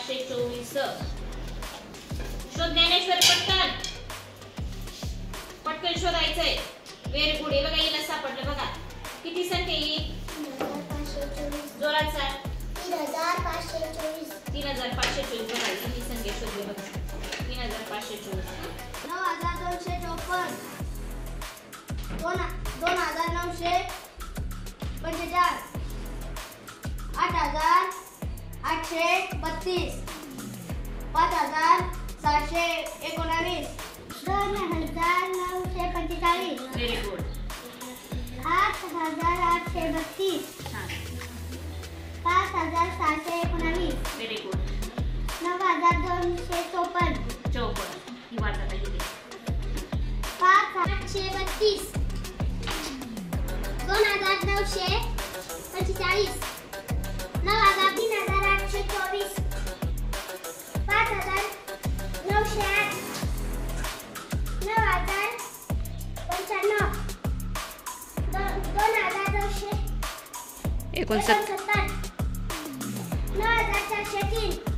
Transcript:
524. शोध ज्ञानेश्वर, पटकन पटकन शोधायचंय. Very good. हे बघा हिला सापडलं बघा. किती संख्या येईल? 3524. जोरात सांग. 3524. 3524. बघा ही संख्या शोधली बघा. 3524. 9254. 2945. 8832. 5719. 2945. Very good. 8832. 5719. Very good. 9254. 54. ही वाचा किती? 5832. 2945. 3824. 5908. 9095. 69. 9403.